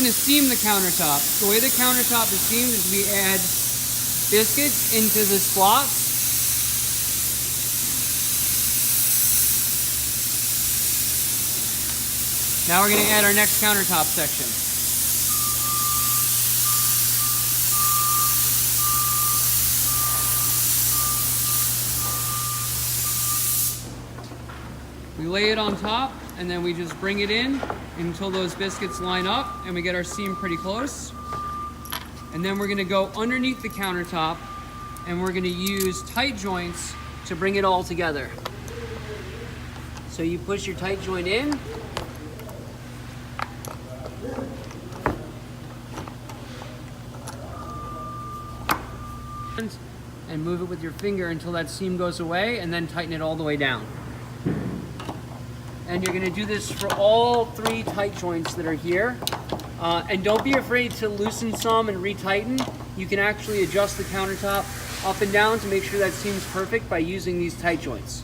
To seam the countertop. The way the countertop is seamed is we add biscuits into this block. Now we're going to add our next countertop section. We lay it on top and then we just bring it in until those biscuits line up and we get our seam pretty close. And then we're going to go underneath the countertop and we're going to use tight joints to bring it all together. So you push your tight joint in. And move it with your finger until that seam goes away and then tighten it all the way down. And you're going to do this for all 3 tight joints that are here. And don't be afraid to loosen some and retighten. You can actually adjust the countertop up and down to make sure that seam's perfect by using these tight joints.